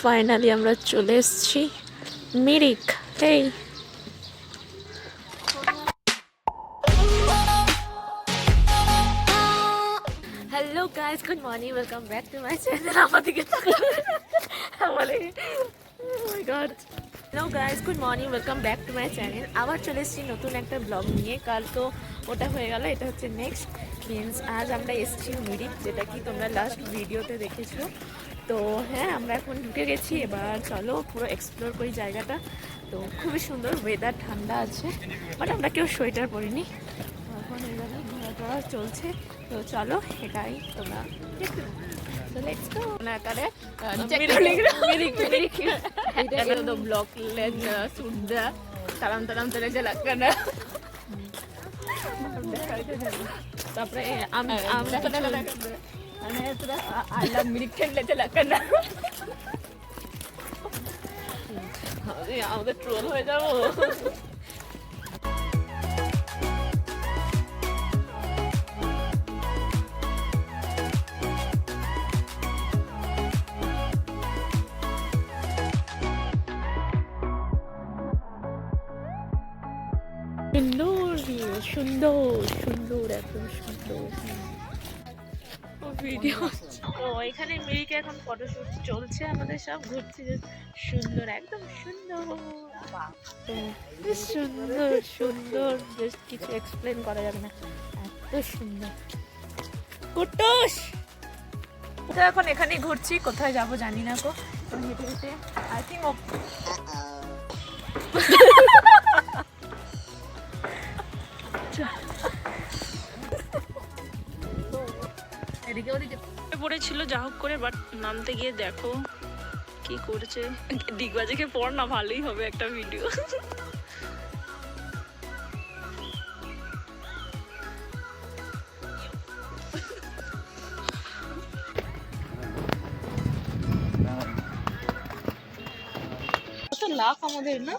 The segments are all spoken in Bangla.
ফাইনালি আমরা চলে এসেছি মিরিক। এই hello guys, good morning, welcome back to my channel. আমার দিকে hello guys, good morning, welcome back to my channel. আবার চলে এসেছি নতুন একটা ব্লগ নিয়ে। কাল তো ওটা হয়ে গেল, এটা হচ্ছে নেক্সট মিনস আজ আমরা এসেছি মিরিক, যেটা কি তোমরা লাস্ট ভিডিওতে দেখেছো। তো হ্যাঁ, আমরা এখন ঢুকে গেছি। এবার চলো পুরো এক্সপ্লোর করি জায়গাটা। তো খুবই সুন্দর ওয়েদার, ঠান্ডা আছে, বাট আমরা কেউ সোয়েটার পরিনি। এখন এখানে ঘোরাটোরা চলছে। তো চলো, এটাই তোমরা দেখতে পাবো। So let's go. Nakare Mirik. এটা তো ব্লক লেন সুদা তারাম তারাম tere jala kana তারপরে আমরা মানে তোরা আল্লাহ মিরিক খেললে jala kana আমাদের ট্রোল হয়ে যাবো। সুন্দর সুন্দর একদম সুন্দর ভিডিও। তো এখানে মিরিকে এখন ফটোশুট চলছে, আমাদের সব ঘুরছে। সুন্দর, একদম সুন্দর, তো সুন্দর সুন্দর, জাস্ট কিছু এক্সপ্লেন করা যাবে না, এত সুন্দর। কুটুস তো এখন এখানেই ঘুরছি, কোথায় যাবো জানি না। তো হেঁটে হেঁটে আই থিঙ্ক এদিকে ওদিকে পড়েছিল, যা হোক করে, বাট নামতে গিয়ে দেখো কি করছে। ডিগবাজিকে পড় না, ভালোই হবে একটা ভিডিও। লাখ আমাদের না,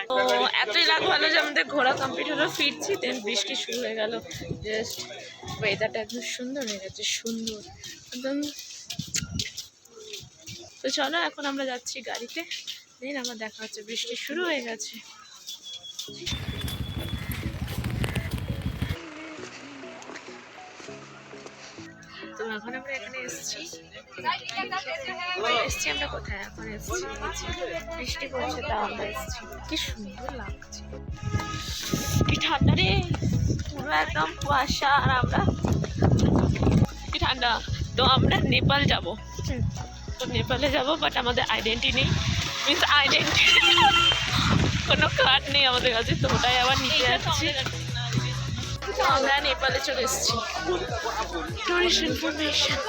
তো এতই লাখ ভালো যে আমাদের ঘোরা কমপ্লিট হলো, ফিরছি, দেন বৃষ্টি শুরু হয়ে গেল। জাস্ট ওয়েদারটা একদম সুন্দর হয়ে গেছে, সুন্দর একদম। তো চলো, এখন আমরা যাচ্ছি গাড়িতে, দেন আমার দেখা হচ্ছে। বৃষ্টি শুরু হয়ে গেছে। তো এখন আমরা এখানে এসেছি আমরা কোথায় এখন এসেছি, বৃষ্টি পড়ছে, তাও আমরা এসেছি। কি সুন্দর লাগছে, কি ঠান্ডা রে, পুরো একদম কুয়াশা। আর আমরা কি ঠান্ডা। তো আমরা নেপাল যাব, তো নেপালে যাব, বাট আমাদের আইডেন্টি নেই, মিনস আইডেন্টি কোনো কার্ড নেই আমাদের কাছে। তো ওটাই আবার নিতে যাচ্ছি। আমরা নেপালে চলে এসেছি। টুরিস্ট ইনফরমেশন,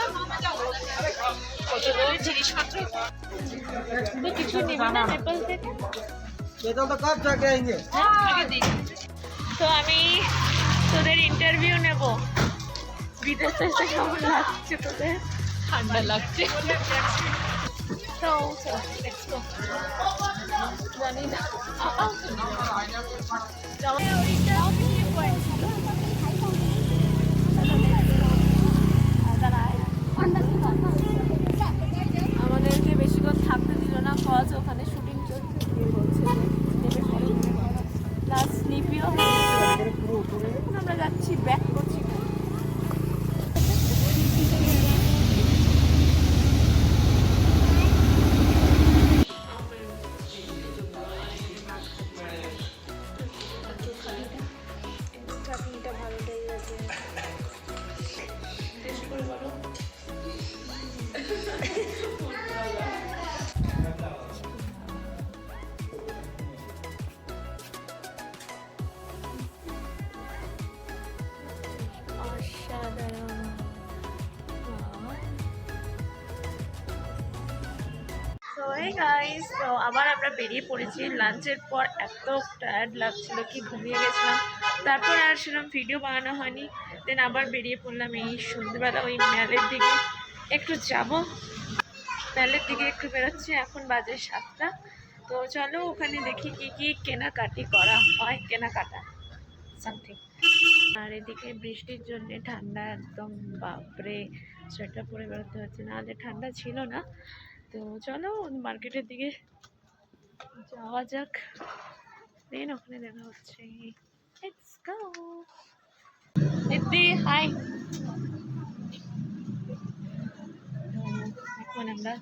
কতগুলো জিনিসপত্র। তো কিছু নেবে না নেপাল থেকে? তো আমি তোদের ইন্টারভিউ নেব, বিদেশে এসে কেমন লাগছে তোদের? ঠান্ডা লাগছে তো let's go. জানি না আমাদেরকে বেশিক্ষণ থাকতে দিল না, কজ ওখানে শুটিং চলছে। বলছে প্লাস স্লিপিও। আমরা যাচ্ছি, ব্যাক করছি। তো আবার আমরা বেরিয়ে পড়েছি লাঞ্চের পর। এত টায়ার্ড লাগছিল, কি ঘুমিয়ে গেছিলাম। তারপর আর সেরকম ভিডিও বানানো হয়নি। দেন আবার বেরিয়ে পড়লাম এই সন্ধ্যেবেলা ওই ম্যালের দিকে একটু যাব। ম্যালের দিকে একটু বেরোচ্ছি, এখন বাজে 7টা। তো চলো ওখানে দেখি কি কি কেনাকাটি করা হয়, কেনাকাটা সামথিং। আর এদিকে বৃষ্টির জন্য ঠান্ডা একদম, বাপরে, সোয়েটার পরে বেরোতে হচ্ছে, নাহলে ঠান্ডা ছিল না। তো চলো মার্কেটের দিকে যাওয়া যাক, দেন ওখানে দেখা হচ্ছে। Let's go. দিদি হাই। এখন আমরা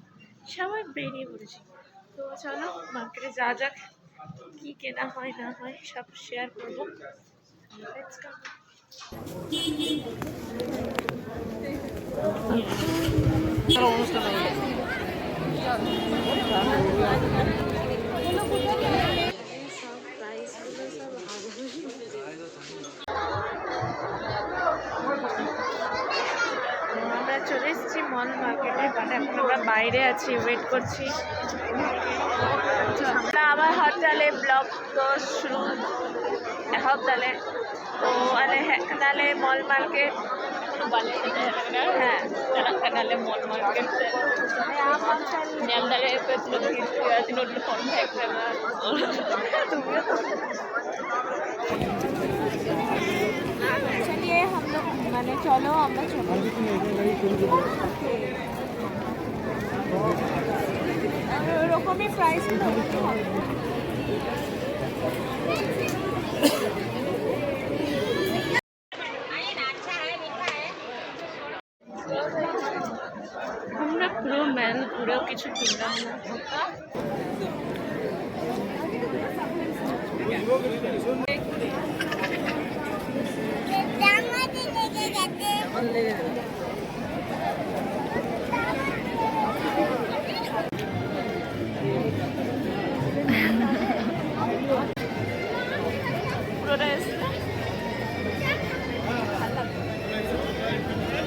সবাই বেরিয়ে পড়েছি, তো চলো মার্কেটে যাওয়া যাক, কি কেনা হয় না হয় সব শেয়ার করবো। Let's go. আমরা চলে এসেছি মল মার্কেটে, বাট এখন আমরা বাইরে আছি, ওয়েট করছি। আমরা আবার হরতালে ব্লগ তো শুরু হরতালে তো আলে হেকনালে মল মার্কেট হ্যাঁ হেকনালে মল মার্কেट Nyandare petrol tinodul phone hack kara. चलिए हम लोग मैंने चलो আমরা চলো ওরকমই প্রাইস আমরা পুরো মেল পুরো কিছু কিনলাম না।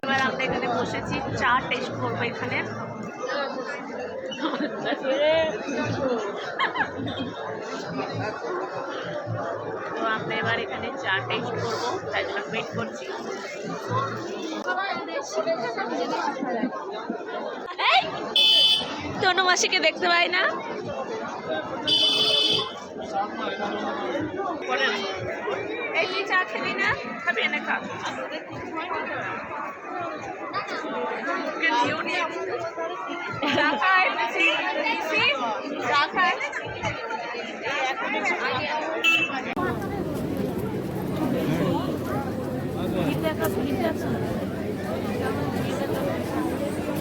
এবার আমরা এখানে বসেছি, চা টেস্ট করবো এখানে। তো আমরা এবার এখানে চা টেস্ট করবো, তাই জন্য ওয়েট করছি। তনু মাসিকে দেখতে পাই না। এই তুই চা খাবি না? খাবি না খা। চা খায় চা খায়।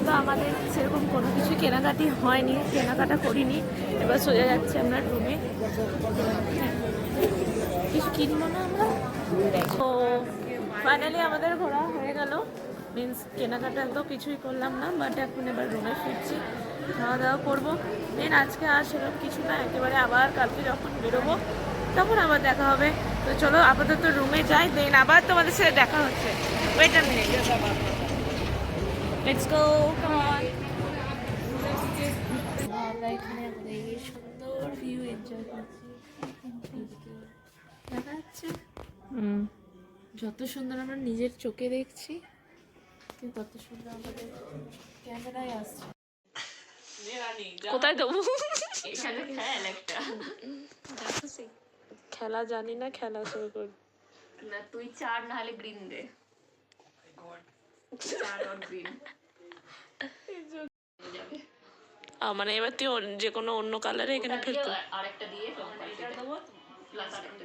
তো আমাদের সেরকম কোনো কিছু কেনাকাটি হয়নি, কেনাকাটা করিনি। এবার সোজা যাচ্ছে আমরা রুমে, কিছু কিনবো না আমরা। তো ফাইনালি আমাদের ঘোরা হয়ে গেল, মিন্স কেনাকাটা তো কিছুই করলাম না, বাট এখন এবার রুমে ফিরছি, খাওয়া দাওয়া করবো। দেন আজকে আর সেরকম কিছু না, একেবারে আবার কালকে যখন বেরোবো তখন আবার দেখা হবে। তো চলো আপাতত রুমে যাই, দেন আবার তোমাদের সাথে দেখা হচ্ছে। Wait a minute, let's go, come on. আমরা এখানে আমাদের এই সুন্দর ভিউ এনজয় করছি, দেখা যাচ্ছে যত সুন্দর আমরা নিজের চোখে দেখছি, কিন্তু তত সুন্দর আমাদের ক্যামেরায় আসছে। কোথায় দেবো? এখানে খেয়াল একটা খেলা জানি না, খেলা শুরু করি না, তুই 4 না হলে গ্রিন দে। 4 আর গ্রিন মানে এবার তুই যে কোনো অন্য কালারে এখানে ফেলতো। আরেকটা দিয়ে রং পাল্টাতে দেবো, প্লাস আরেকটা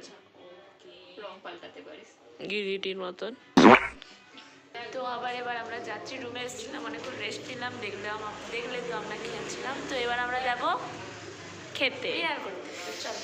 রং পাল্টাতে পারিস গিরিটির মতন। তো আবার এবার আমরা যাচ্ছি, রুমে এসেছিলাম, অনেকক্ষণ রেস্ট নিলাম, দেখলে তো আমরা খেয়েছিলাম। তো এবার আমরা যাবো খেতে, আর করতে। চলো।